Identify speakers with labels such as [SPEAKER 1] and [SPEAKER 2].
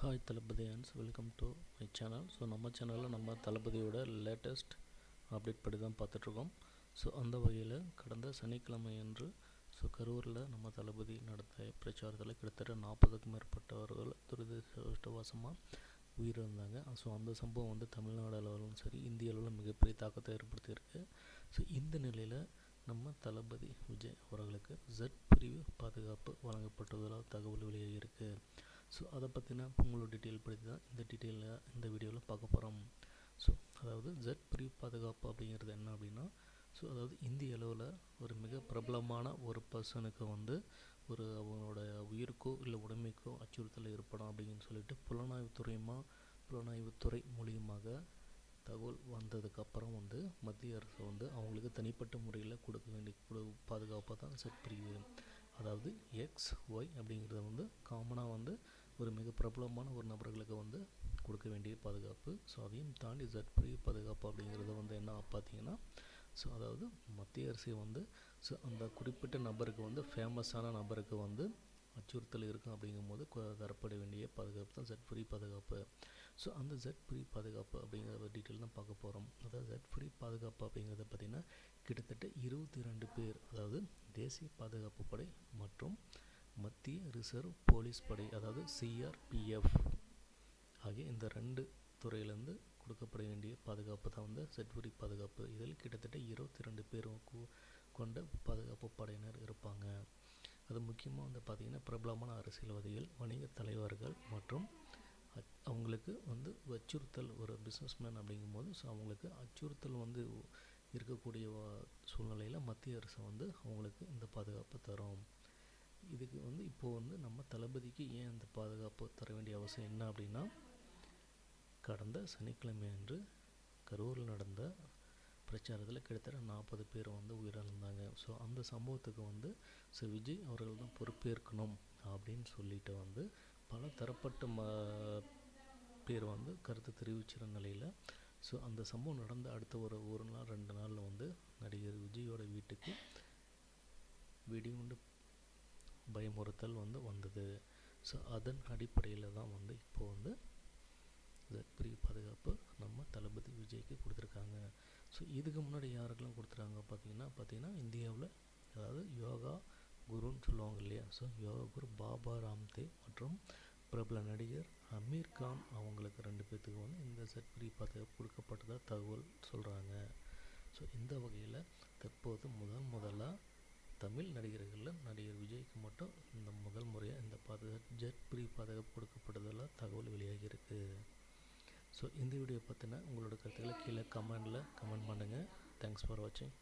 [SPEAKER 1] Hi தளபதியன்ஸ், welcome to my channel. So நம்ம சேனலில் நம்ம தளபதியோட லேட்டஸ்ட் அப்டேட் படி தான் பார்த்துட்ருக்கோம். ஸோ அந்த வகையில் கடந்த சனிக்கிழமை அன்று கரூரில் நம்ம தளபதி நடத்த பிரச்சாரத்தில் கிட்டத்தட்ட 40க்கும் மேற்பட்டவர்கள் துரதிருஷ்டவசமாக உயிரிழந்தாங்க. ஸோ அந்த சம்பவம் வந்து தமிழ்நாடு அளவிலும் சரி இந்திய அளவில் மிகப்பெரிய தாக்கத்தை ஏற்படுத்தியிருக்கு. ஸோ இந்த நிலையில் நம்ம தளபதி விஜய் அவர்களுக்கு ஜெட் பிரிவு பாதுகாப்பு வழங்கப்பட்டுள்ளதாக தகவல் வெளியாகியிருக்கு. ஸோ அதை பற்றின உங்களோட டீட்டெயில் பற்றி தான் இந்த வீடியோவில் பார்க்க போகிறோம். ஸோ அதாவது ஜெட் பிரிவு பாதுகாப்பு அப்படிங்கிறது என்ன அப்படின்னா, ஸோ அதாவது இந்திய அளவில் ஒரு மிக பிரபலமான ஒரு பர்சனுக்கு வந்து அவங்களோட உயிருக்கோ இல்லை உடைமைக்கோ அச்சுறுத்தல் ஏற்படும் அப்படின்னு சொல்லிட்டு புலனாய்வுத்துறை மூலியமாக தகவல் வந்ததுக்கப்புறம் வந்து மத்திய அரசு வந்து அவங்களுக்கு தனிப்பட்ட முறையில் கொடுக்க வேண்டிய பாதுகாப்பாக தான் ஜெட் பிரிவு, அதாவது XY அப்படிங்கிறத வந்து காமனாக வந்து ஒரு மிக பிரபலமான ஒரு நபர்களுக்கு வந்து கொடுக்க வேண்டிய பாதுகாப்பு. ஸோ அதையும் தாண்டி ஜெட் பிரிவு பாதுகாப்பு அப்படிங்கிறது வந்து என்ன பார்த்தீங்கன்னா, ஸோ அதாவது மத்திய அரசு வந்து அந்த குறிப்பிட்ட நபருக்கு வந்து ஃபேமஸான நபருக்கு வந்து அச்சுறுத்தல் இருக்கும் அப்படிங்கும்போது தரப்பட வேண்டிய பாதுகாப்பு தான் ஜெட் ஃப்ரீ பாதுகாப்பு. ஸோ அந்த ஜெட் ஃப்ரீ பாதுகாப்பு அப்படிங்கிற டீட்டெயில் தான் பார்க்க போகிறோம். அதாவது ஜெட் ஃப்ரீ பாதுகாப்பு அப்படிங்கிறத பார்த்திங்கன்னா கிட்டத்தட்ட 22 பேர், அதாவது தேசிய பாதுகாப்பு படை மற்றும் மத்திய ரிசர்வ் போலீஸ் படை, அதாவது CRPF ஆகிய இந்த 2 துறையிலேருந்து கொடுக்கப்பட வேண்டிய பாதுகாப்பு தான் வந்து ஜெட் ஃப்ரீ பாதுகாப்பு. இதில் கிட்டத்தட்ட 22 பேர் கொண்ட பாதுகாப்பு படையினர் இருப்பாங்க. அது முக்கியமாக வந்து பார்த்திங்கன்னா பிரபலமான அரசியல்வாதிகள், வணிக தலைவர்கள் மற்றும் அவங்களுக்கு வந்து அச்சுறுத்தல், ஒரு பிஸ்னஸ்மேன் அப்படிங்கும்போது ஸோ அவங்களுக்கு அச்சுறுத்தல் வந்து இருக்கக்கூடிய சூழ்நிலையில் மத்திய அரசு வந்து அவங்களுக்கு இந்த பாதுகாப்பு தரும். இதுக்கு வந்து இப்போது வந்து நம்ம தளபதிக்கு ஏன் இந்த பாதுகாப்பு தர வேண்டிய அவசியம் என்ன அப்படின்னா, கடந்த சனிக்கிழமை அன்று கரூரில் நடந்த பிரச்சாரத்தில் கிட்டத்தட்ட 40 பேர் வந்து உயிரிழந்தாங்க. ஸோ அந்த சம்பவத்துக்கு வந்து விஜய் அவர்கள் தான் பொறுப்பேற்கணும் அப்படின்னு சொல்லிட்டு வந்து பல தரப்பட்ட பேர் வந்து கருத்து தெரிவிச்சிருந்த நிலையில் ஸோ அந்த சம்பவம் நடந்த அடுத்த ஒரு நாள் 2 நாளில் வந்து நடிகர் விஜயோட வீட்டுக்கு வெடிகுண்டு பயமுறுத்தல் வந்து வந்தது. ஸோ அதன் அடிப்படையில் தான் வந்து இப்போது வந்து ஜெட் பிரிவு பாதுகாப்பு நம்ம தளபதி விஜய்க்கு கொடுத்துருக்காங்க. ஸோ இதுக்கு முன்னாடி யாருக்கெல்லாம் கொடுத்துருக்காங்க பார்த்தீங்கன்னா இந்தியாவில், அதாவது யோகா குருன்னு சொல்லுவாங்க இல்லையா, ஸோ யோகா குரு பாபா ராம்தேவ் மற்றும் பிரபல நடிகர் அமீர் கான் அவங்களுக்கு 2 பேர்த்துக்கு வந்து இந்த ஜெட் பிரிவு பாதுகாப்பு கொடுக்கப்பட்டதாக தகவல் சொல்கிறாங்க. ஸோ இந்த வகையில் தற்போது முதலாக தமிழ் நடிகர்களில் நடிகர் விஜய்க்கு மட்டும் இந்த முதல் முறையாக இந்த ஜெட் பிரிவு பாதுகாப்பு கொடுக்கப்பட்டதில் தகவல் வெளியாகியிருக்கு. ஸோ இந்த வீடியோ பற்றின உங்களோட கருத்துக்களை கீழே கமெண்ட் பண்ணுங்கள். தேங்க்ஸ் ஃபார் வாட்சிங்.